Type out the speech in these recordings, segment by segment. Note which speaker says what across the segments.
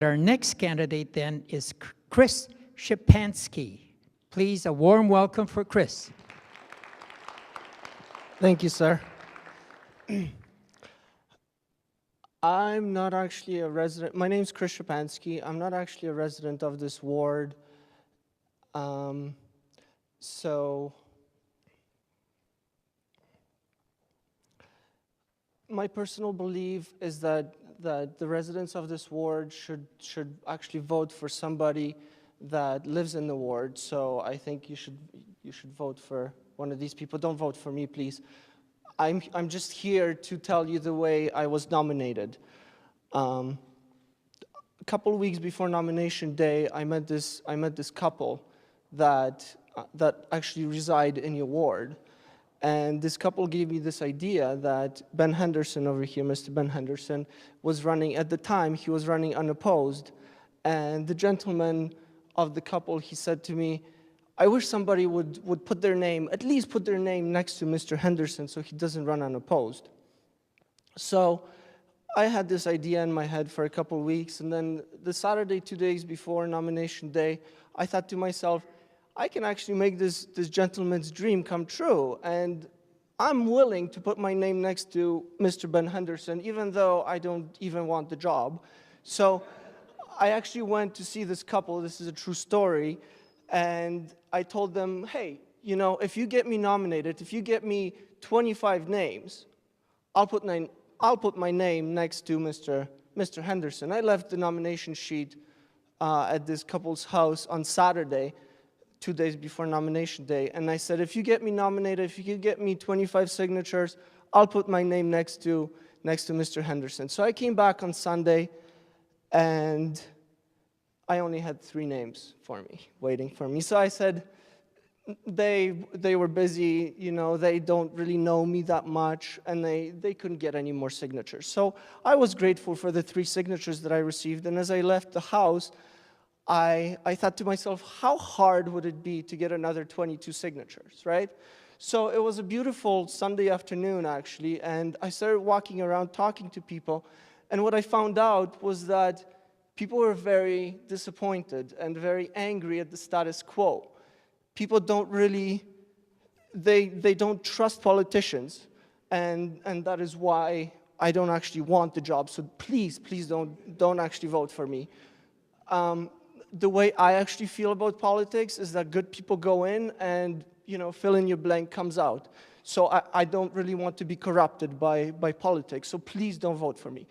Speaker 1: Our next candidate then is Kris Szczepanski. Please, a warm welcome for Kris.
Speaker 2: Thank you, sir. I'm not actually a resident. My name's Kris Szczepanski. I'm not actually a resident of this ward. So my personal belief is that the residents of this ward should actually vote for somebody that lives in the ward. So I think you should vote for one of these people. Don't vote for me, please. I'm just here to tell you the way I was nominated. A couple of weeks before nomination day, I met this couple that actually reside in your ward. And this couple gave me this idea that Ben Henderson over here, Mr. Ben Henderson, was running, at the time, he was running unopposed. And the gentleman of the couple, he said to me, I wish somebody would put their name, at least put their name next to Mr. Henderson so he doesn't run unopposed. So I had this idea in my head for a couple of weeks, and then the Saturday, 2 days before nomination day, I thought to myself, I can actually make this gentleman's dream come true, and I'm willing to put my name next to Mr. Ben Henderson, even though I don't even want the job. So I actually went to see this couple. This is a true story. And I told them, hey, you know, if you get me nominated, if you get me 25 names, I'll put my name next to Mr. Henderson. I left the nomination sheet at this couple's house on Saturday, 2 days before nomination day. And I said, if you get me nominated, if you could get me 25 signatures, I'll put my name next to Mr. Henderson. So I came back on Sunday, and I only had 3 names for me, waiting for me. So I said, they were busy, you know, they don't really know me that much, and they couldn't get any more signatures. So I was grateful for the 3 signatures that I received, and as I left the house, I thought to myself, how hard would it be to get another 22 signatures, right? So it was a beautiful Sunday afternoon, actually, and I started walking around talking to people, and what I found out was that people were very disappointed and very angry at the status quo. People don't really, they don't trust politicians, and that is why I don't actually want the job. So please don't actually vote for me. The way I actually feel about politics is that good people go in and, you know, fill in your blank comes out. So I don't really want to be corrupted by politics, so please don't vote for me.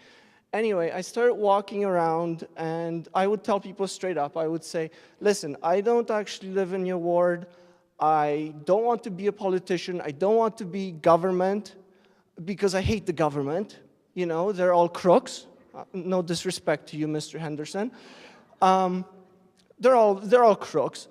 Speaker 2: Anyway, I started walking around, and I would tell people straight up, I would say, listen, I don't actually live in your ward. I don't want to be a politician. I don't want to be government, because I hate the government. You know, they're all crooks. No disrespect to you, Mr. Henderson. They're all crooks.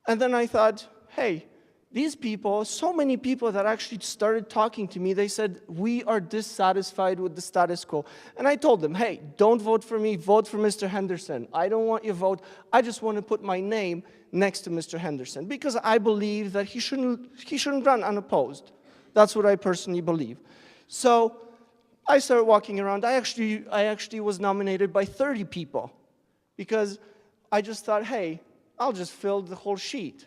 Speaker 2: And then I thought, hey, these people, so many people that actually started talking to me, they said, we are dissatisfied with the status quo. And I told them, hey, don't vote for me, vote for Mr. Henderson. I don't want your vote. I just want to put my name next to Mr. Henderson, because I believe that he shouldn't run unopposed. That's what I personally believe. So I started walking around. I actually was nominated by 30 people, because I just thought, hey, I'll just fill the whole sheet.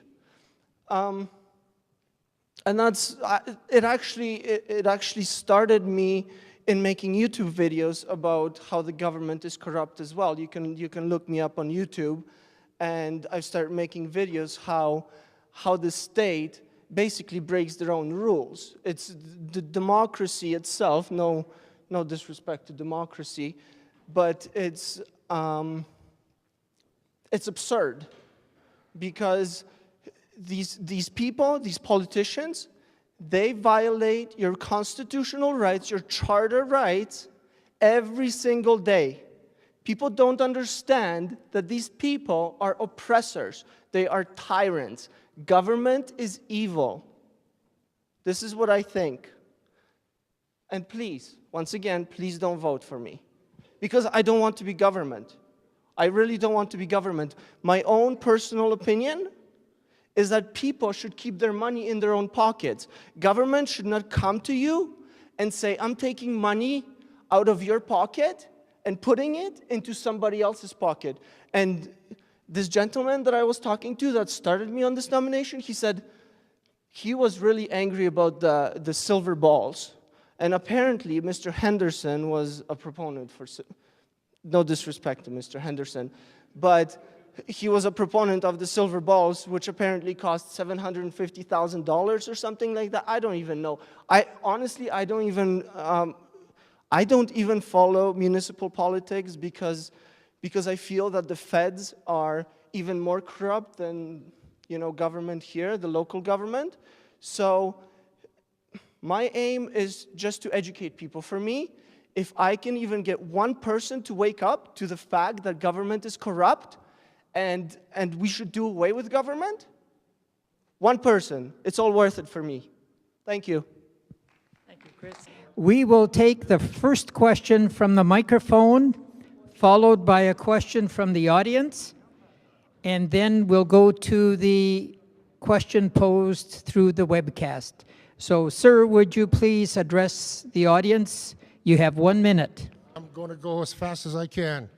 Speaker 2: And it actually started me in making YouTube videos about how the government is corrupt as well. You can look me up on YouTube, and I've started making videos how the state basically breaks their own rules. It's the democracy itself, no disrespect to democracy, but it's absurd, because these people, these politicians, they violate your constitutional rights, your charter rights, every single day. People don't understand that these people are oppressors. They are tyrants. Government is evil. This is what I think. And please, once again, please don't vote for me, because I don't want to be government. I really don't want to be government. My own personal opinion is that people should keep their money in their own pockets. Government should not come to you and say, I'm taking money out of your pocket and putting it into somebody else's pocket. And this gentleman that I was talking to that started me on this nomination, he said he was really angry about the silver balls. And apparently, Mr. Henderson was a proponent for, no disrespect to Mr. Henderson, but he was a proponent of the silver balls, which apparently cost $750,000 or something like that. I don't even know. Honestly, I don't even follow municipal politics because I feel that the feds are even more corrupt than, government here, the local government. So my aim is just to educate people. For me, if I can even get one person to wake up to the fact that government is corrupt and we should do away with government, one person, it's all worth it for me. Thank you.
Speaker 1: Thank you, Kris. We will take the first question from the microphone, followed by a question from the audience, and then we'll go to the question posed through the webcast. So, sir, would you please address the audience? You have 1 minute.
Speaker 3: I'm going to go as fast as I can.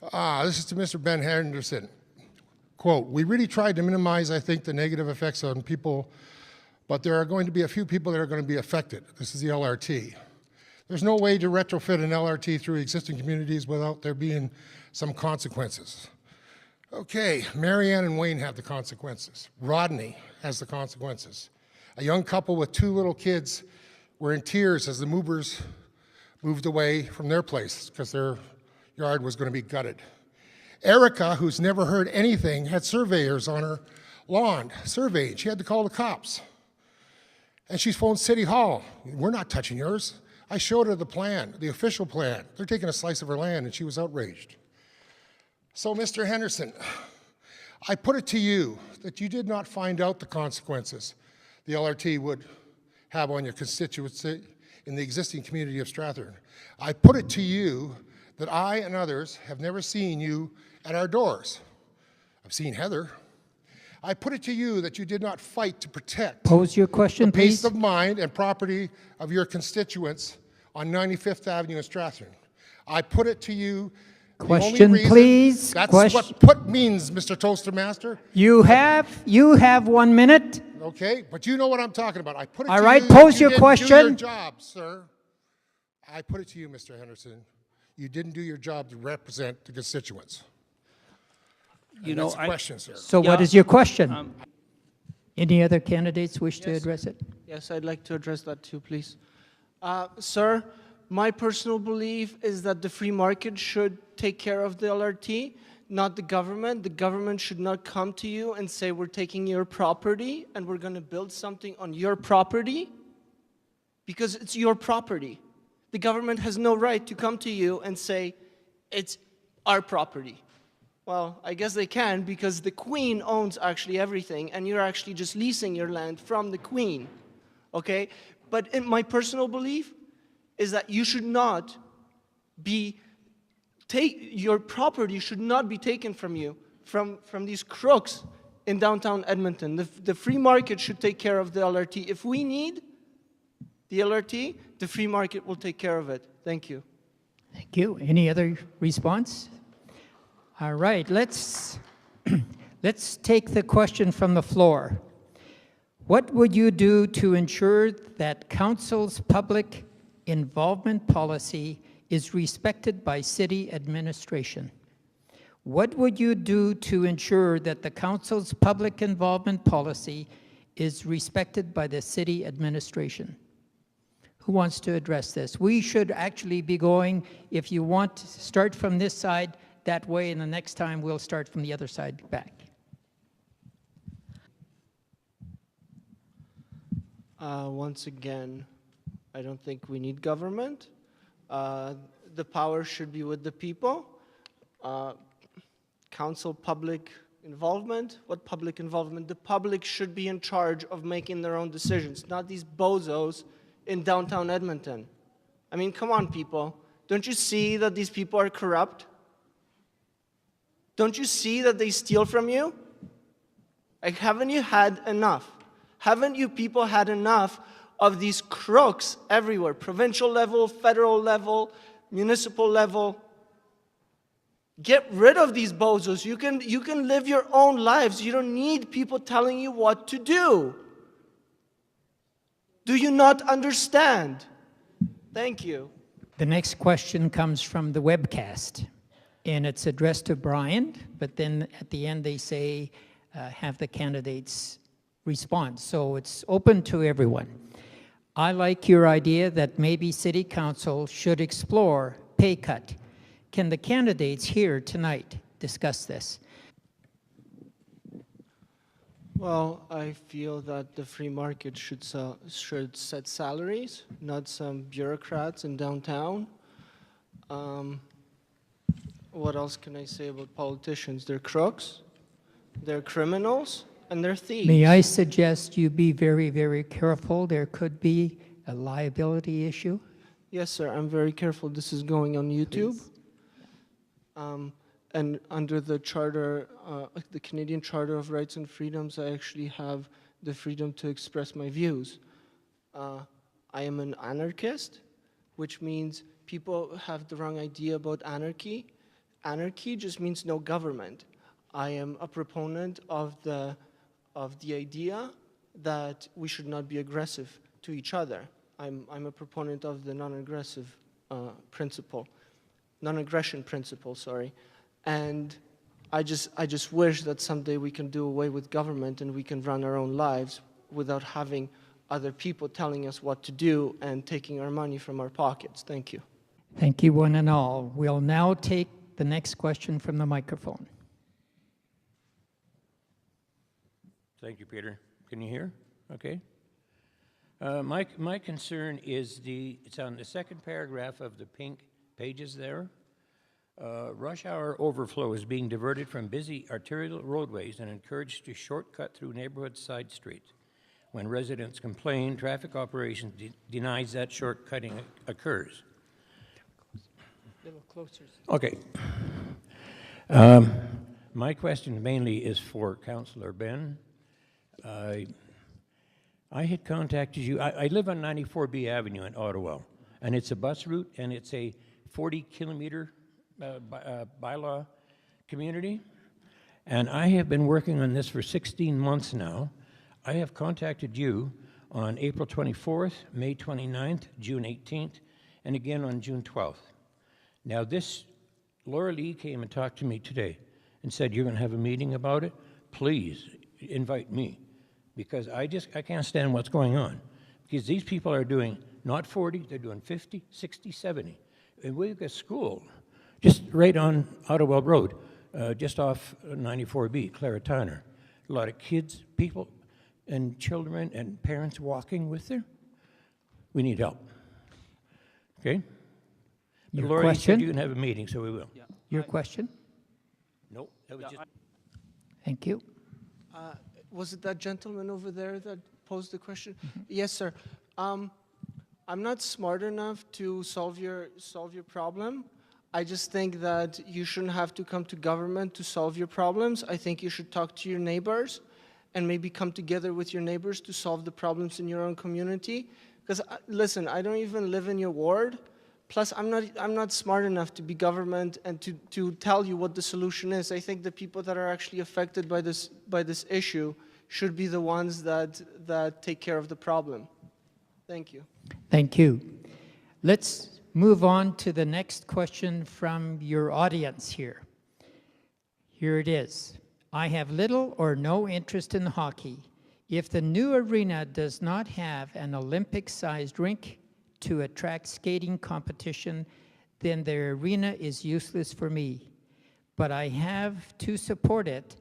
Speaker 3: This is to Mr. Ben Henderson. Quote, we really tried to minimize, I think, the negative effects on people, but there are going to be a few people that are going to be affected. This is the LRT. There's no way to retrofit an LRT through existing communities without there being some consequences. Okay, Marianne and Wayne have the consequences. Rodney has the consequences. A young couple with 2 little kids were in tears as the movers moved away from their place because their yard was going to be gutted. Erica, who's never heard anything, had surveyors on her lawn surveyed. She had to call the cops. And she's phoned City Hall. We're not touching yours. I showed her the plan, the official plan. They're taking a slice of her land, and she was outraged. So, Mr. Henderson, I put it to you that you did not find out the consequences the LRT would have on your constituency in the existing community of Strathern. I put it to you that I and others have never seen you at our doors. I've seen Heather. I put it to you that you did not fight to protect
Speaker 1: Pose your question,
Speaker 3: the peace
Speaker 1: please.
Speaker 3: of mind and property of your constituents on 95th Avenue in Strathern. I put it to you.
Speaker 1: Question, please.
Speaker 3: That's
Speaker 1: Question.
Speaker 3: what put means, Mr. Toaster Master.
Speaker 1: You have 1 minute.
Speaker 3: Okay, but you know what I'm talking about. I put it
Speaker 1: All
Speaker 3: to
Speaker 1: right,
Speaker 3: you.
Speaker 1: pose
Speaker 3: that
Speaker 1: your
Speaker 3: you didn't
Speaker 1: question.
Speaker 3: Do your job, sir. I put it to you, Mr. Henderson. You didn't do your job to represent the constituents. That's a question, sir.
Speaker 1: So what
Speaker 2: Yeah.
Speaker 1: is your question? Any other candidates wish to address it?
Speaker 2: Yes, I'd like to address that too, please. Sir, my personal belief is that the free market should take care of the LRT, not the government. The government should not come to you and say, we're taking your property and we're going to build something on your property, because it's your property. The government has no right to come to you and say, it's our property. Well, I guess they can, because the Queen owns actually everything, and you're actually just leasing your land from the Queen, okay? But in my personal belief is that you should not be, your property should not be taken from you, from these crooks in downtown Edmonton. The free market should take care of the LRT. If we need the LRT, the free market will take care of it. Thank you.
Speaker 1: Thank you. Any other response? All right, let's take the question from the floor. What would you do to ensure that council's public involvement policy is respected by city administration? What would you do to ensure that the council's public involvement policy is respected by the city administration? Who wants to address this? We should actually be going, if you want to start from this side, that way, and the next time we'll start from the other side back.
Speaker 2: Once again, I don't think we need government. The power should be with the people. Council public involvement. What public involvement? The public should be in charge of making their own decisions, not these bozos in downtown Edmonton. I mean, come on, people. Don't you see that these people are corrupt? Don't you see that they steal from you? Like, haven't you had enough? Haven't you people had enough of these crooks everywhere? Provincial level, federal level, municipal level. Get rid of these bozos. You can live your own lives. You don't need people telling you what to do. Do you not understand? Thank you.
Speaker 1: The next question comes from the webcast, and it's addressed to Brian, but then at the end they say, have the candidates respond. So it's open to everyone. I like your idea that maybe City Council should explore pay cut. Can the candidates here tonight discuss this?
Speaker 2: Well, I feel that the free market should set salaries, not some bureaucrats in downtown. What else can I say about politicians? They're crooks, they're criminals, and they're thieves.
Speaker 1: May I suggest you be very, very careful? There could be a liability issue.
Speaker 2: Yes, sir, I'm very careful. This is going on YouTube.
Speaker 1: Please.
Speaker 2: And under the charter, the Canadian Charter of Rights and Freedoms, I actually have the freedom to express my views. I am an anarchist, which means people have the wrong idea about anarchy. Anarchy just means no government. I am a proponent of the idea that we should not be aggressive to each other. I'm a proponent of the non-aggressive principle. Non-aggression principle, sorry. And I just wish that someday we can do away with government and we can run our own lives without having other people telling us what to do and taking our money from our pockets. Thank you.
Speaker 1: Thank you, one and all. We'll now take the next question from the microphone.
Speaker 4: Thank you, Peter. Can you hear? Okay. My concern is it's on the second paragraph of the pink pages there. Rush hour overflow is being diverted from busy arterial roadways and encouraged to shortcut through neighborhood side streets. When residents complain, traffic operations denies that shortcutting occurs.
Speaker 2: A little closer.
Speaker 4: Okay. My question mainly is for Councillor Ben. I had contacted you. I live on 94B Avenue in Ottawa, and it's a bus route, and it's a 40-kilometer bylaw community. And I have been working on this for 16 months now. I have contacted you on April 24th, May 29th, June 18th, and again on June 12th. Now Laura Lee came and talked to me today and said, you're going to have a meeting about it? Please invite me, because I can't stand what's going on. Because these people are doing not 40, they're doing 50, 60, 70. And we've got school just right on Ottawa Road, just off 94B, Clara Tyner. A lot of kids, people, and children and parents walking with them. We need help. Okay?
Speaker 1: Your
Speaker 4: Laura, you said
Speaker 1: question?
Speaker 4: you can have a meeting, so we will.
Speaker 2: Yeah.
Speaker 1: Your question?
Speaker 4: Nope, that was just...
Speaker 1: Thank you.
Speaker 2: Was it that gentleman over there that posed the question? Mm-hmm. Yes, sir. I'm not smart enough to solve your problem. I just think that you shouldn't have to come to government to solve your problems. I think you should talk to your neighbors and maybe come together with your neighbors to solve the problems in your own community. Because listen, I don't even live in your ward. Plus, I'm not smart enough to be government and to tell you what the solution is. I think the people that are actually affected by this issue should be the ones that take care of the problem. Thank you.
Speaker 1: Thank you. Let's move on to the next question from your audience here. Here it is. I have little or no interest in hockey. If the new arena does not have an Olympic-sized rink to attract skating competition, then the arena is useless for me. But I have to support it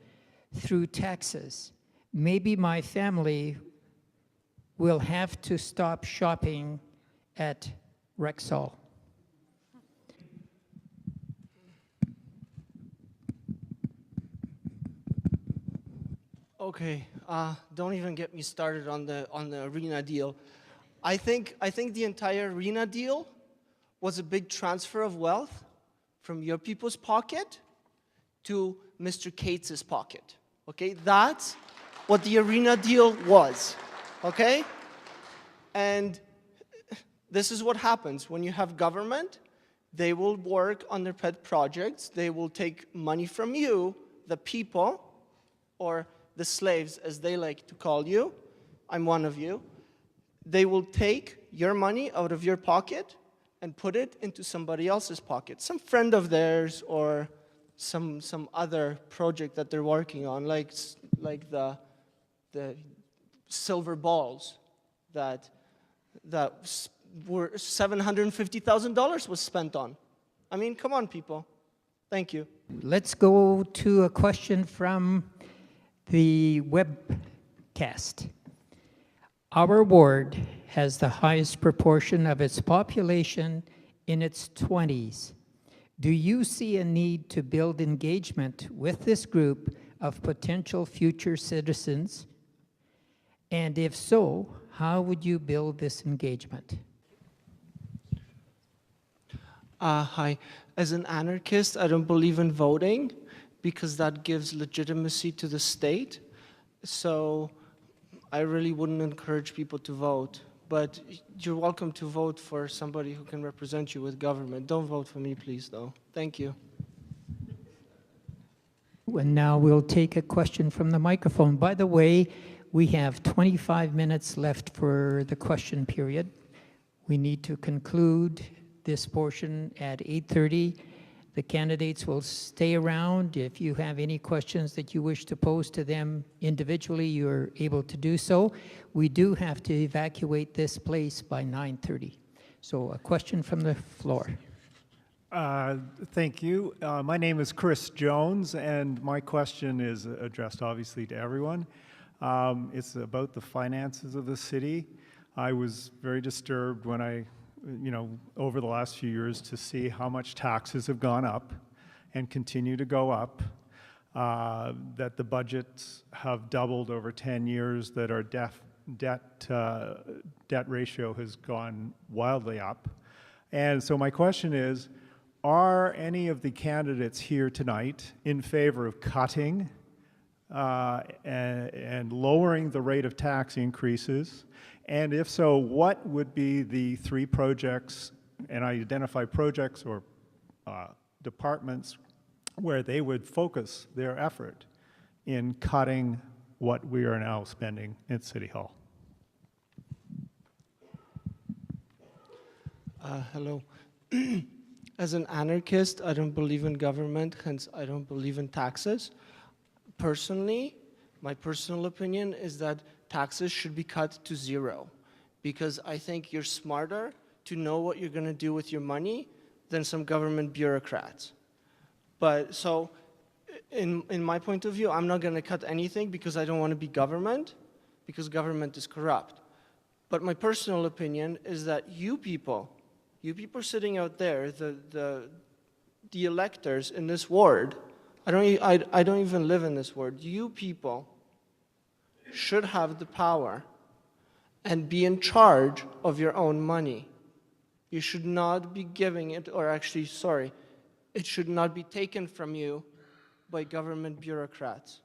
Speaker 1: through taxes. Maybe my family will have to stop shopping at Rexall.
Speaker 2: Okay, don't even get me started on the arena deal. I think the entire arena deal was a big transfer of wealth from your people's pocket to Mr. Cates's pocket. Okay, that's what the arena deal was. Okay, and this is what happens when you have government They will work on their pet projects. They will take money from you, the people, or the slaves, as they like to call you. I'm one of you. They will take your money out of your pocket and put it into somebody else's pocket, some friend of theirs or some other project that they're working on, like the silver balls that were $750,000 was spent on. I mean, come on, people. Thank you.
Speaker 1: Let's go to a question from the webcast. Our ward has the highest proportion of its population in its 20s. Do you see a need to build engagement with this group of potential future citizens? And if so, how would you build this engagement?
Speaker 2: Hi. As an anarchist, I don't believe in voting because that gives legitimacy to the state. So I really wouldn't encourage people to vote. But you're welcome to vote for somebody who can represent you with government. Don't vote for me, please, though. Thank you.
Speaker 1: And now we'll take a question from the microphone. By the way, we have 25 minutes left for the question period. We need to conclude this portion at 8:30. The candidates will stay around. If you have any questions that you wish to pose to them individually, you're able to do so. We do have to evacuate this place by 9:30. So a question from the floor.
Speaker 5: Thank you. My name is Kris Jones, and my question is addressed obviously to everyone. It's about the finances of the city. I was very disturbed when over the last few years to see how much taxes have gone up and continue to go up, that the budgets have doubled over 10 years, that our debt ratio has gone wildly up. And so my question is, are any of the candidates here tonight in favor of cutting and lowering the rate of tax increases? And if so, what would be the 3 projects, and I identify projects or departments where they would focus their effort in cutting what we are now spending at City Hall?
Speaker 2: Hello. As an anarchist, I don't believe in government, hence I don't believe in taxes. Personally, my personal opinion is that taxes should be cut to 0, because I think you're smarter to know what you're going to do with your money than some government bureaucrats. But so, in my point of view, I'm not going to cut anything because I don't want to be government, because government is corrupt. But my personal opinion is that you people sitting out there, the electors in this ward, I don't even live in this ward. You people should have the power and be in charge of your own money. You should not be giving it, or actually, sorry, it should not be taken from you by government bureaucrats.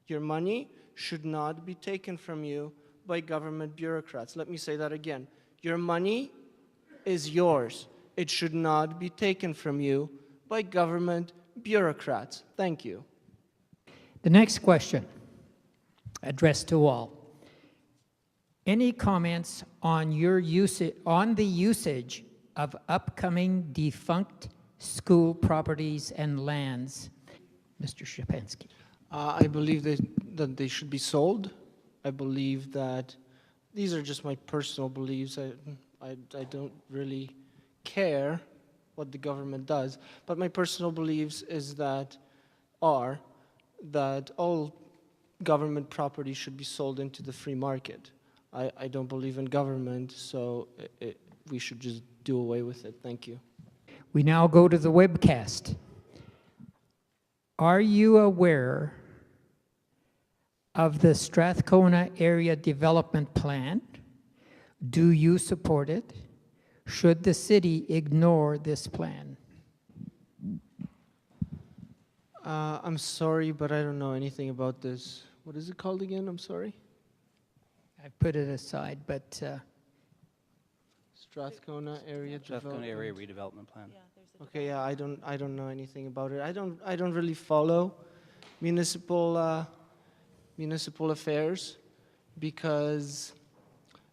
Speaker 2: Your money should not be taken from you by government bureaucrats. Let me say that again. Your money is yours. It should not be taken from you by government bureaucrats. Thank you.
Speaker 1: The next question, addressed to all. Any comments on the usage of upcoming defunct school properties and lands? Mr. Szczepanski.
Speaker 2: I believe that they should be sold. I believe that these are just my personal beliefs. I don't really care what the government does, but my personal beliefs is that all government property should be sold into the free market. I don't believe in government, so we should just do away with it. Thank you.
Speaker 1: We now go to the webcast. Are you aware of the Strathcona Area Development Plan? Do you support it? Should the city ignore this plan?
Speaker 2: I'm sorry, but I don't know anything about this. What is it called again? I'm sorry.
Speaker 1: I put it aside, but
Speaker 2: Strathcona Area
Speaker 6: Strathcona
Speaker 2: Development.
Speaker 6: Area Redevelopment Plan.
Speaker 7: Yeah,
Speaker 2: Okay, yeah, I don't know anything about it. I don't really follow municipal affairs because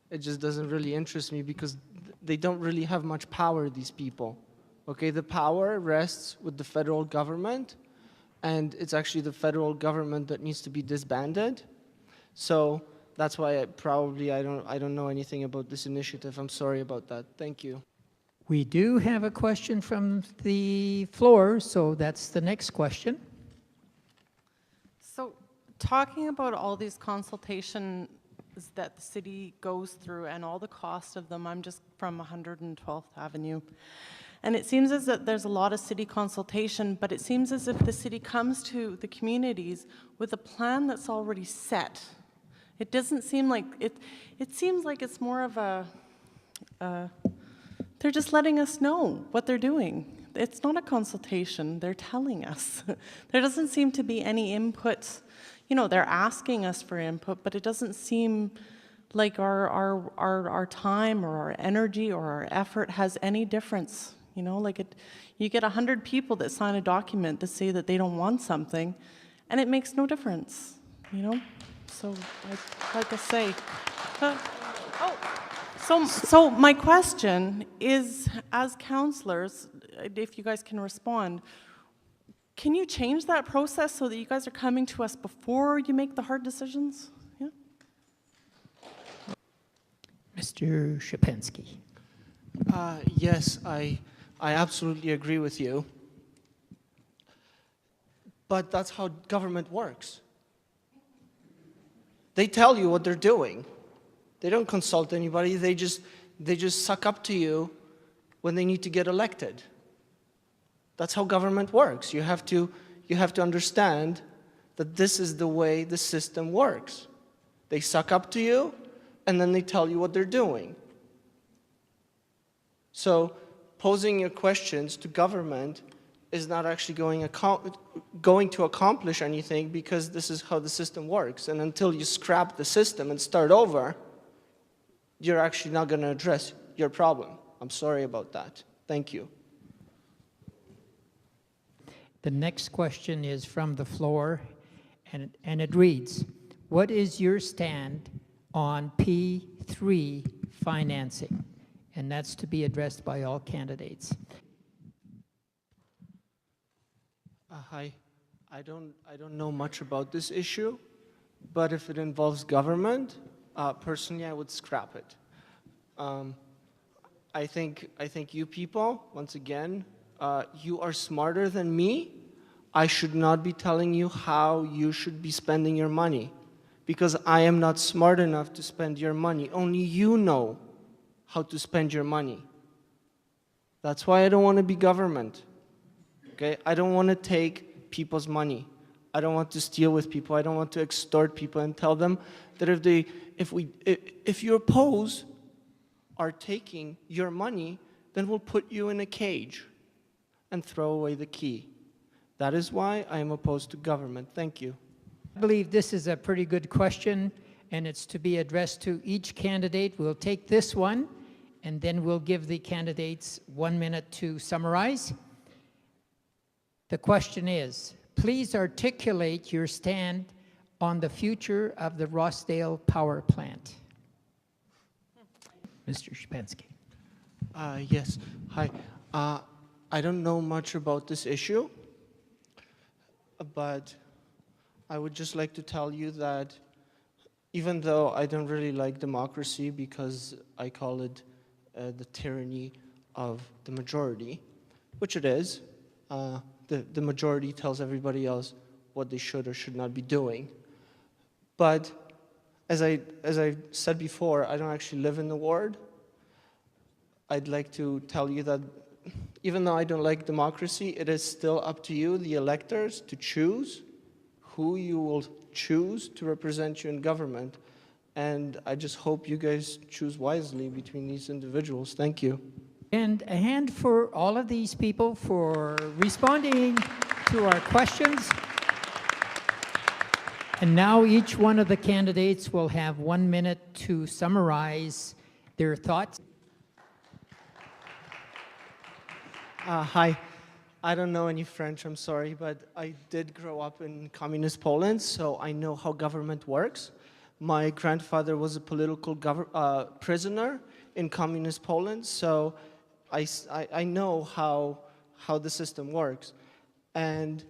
Speaker 2: it just doesn't really interest me because they don't really have much power, these people. Okay, the power rests with the federal government, and it's actually the federal government that needs to be disbanded. So that's why I don't know anything about this initiative. I'm sorry about that. Thank you.
Speaker 1: We do have a question from the floor, so that's the next question.
Speaker 6: So, talking about all these consultations that the city goes through and all the cost of them, I'm just from 112th Avenue. And it seems as if there's a lot of city consultation, but it seems as if the city comes to the communities with a plan that's already set. It doesn't seem like, it seems like it's more of a, they're just letting us know what they're doing. It's not a consultation, they're telling us. There doesn't seem to be any input. You know, they're asking us for input, but it doesn't seem like our time or our energy or our effort has any difference. You know, like you get 100 people that sign a document to say that they don't want something, and it makes no difference, you know? So, like I say, So my question is, as councillors, if you guys can respond, can you change that process so that you guys are coming to us before you make the hard decisions? Yeah.
Speaker 1: Mr. Szczepanski.
Speaker 2: Yes, I absolutely agree with you. But that's how government works. They tell you what they're doing. They don't consult anybody. They just suck up to you when they need to get elected. That's how government works. You have to understand that this is the way the system works. They suck up to you, and then they tell you what they're doing. So posing your questions to government is not actually going to accomplish anything, because this is how the system works. And until you scrap the system and start over, you're actually not going to address your problem. I'm sorry about that. Thank you.
Speaker 1: The next question is from the floor, and it reads, what is your stand on P3 financing? And that's to be addressed by all candidates.
Speaker 2: Hi. I don't know much about this issue, but if it involves government, personally, I would scrap it. I think you people, once again, you are smarter than me. I should not be telling you how you should be spending your money, because I am not smart enough to spend your money. Only you know how to spend your money. That's why I don't want to be government. Okay? I don't want to take people's money. I don't want to steal with people. I don't want to extort people and tell them that if your opponents are taking your money, then we'll put you in a cage and throw away the key. That is why I am opposed to government. Thank you.
Speaker 1: I believe this is a pretty good question, and it's to be addressed to each candidate. We'll take this one, and then we'll give the candidates 1 minute to summarize. The question is, please articulate your stand on the future of the Rossdale power plant. Mr. Szczepanski.
Speaker 2: Yes. Hi. I don't know much about this issue, but I would just like to tell you that even though I don't really like democracy, because I call it the tyranny of the majority, which it is, the majority tells everybody else what they should or should not be doing. But as I said before, I don't actually live in the ward. I'd like to tell you that even though I don't like democracy, it is still up to you, the electors, to choose who you will choose to represent you in government. And I just hope you guys choose wisely between these individuals. Thank you.
Speaker 1: And a hand for all of these people for responding to our questions. And now each one of the candidates will have 1 minute to summarize their thoughts.
Speaker 2: Hi. I don't know any French, I'm sorry, but I did grow up in communist Poland, so I know how government works. My grandfather was a political prisoner in communist Poland, so I know how the system works. And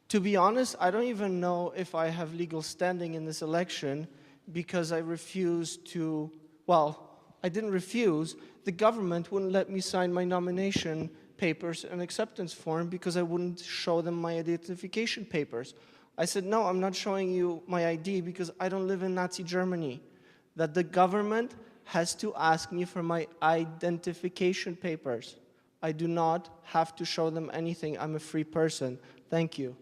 Speaker 2: to be honest, I don't even know if I have legal standing in this election because I refused to, well, I didn't refuse. The government wouldn't let me sign my nomination papers and acceptance form because I wouldn't show them my identification papers. I said, no, I'm not showing you my ID because I don't live in Nazi Germany. That the government has to ask me for my identification papers. I do not have to show them anything. I'm a free person. Thank you.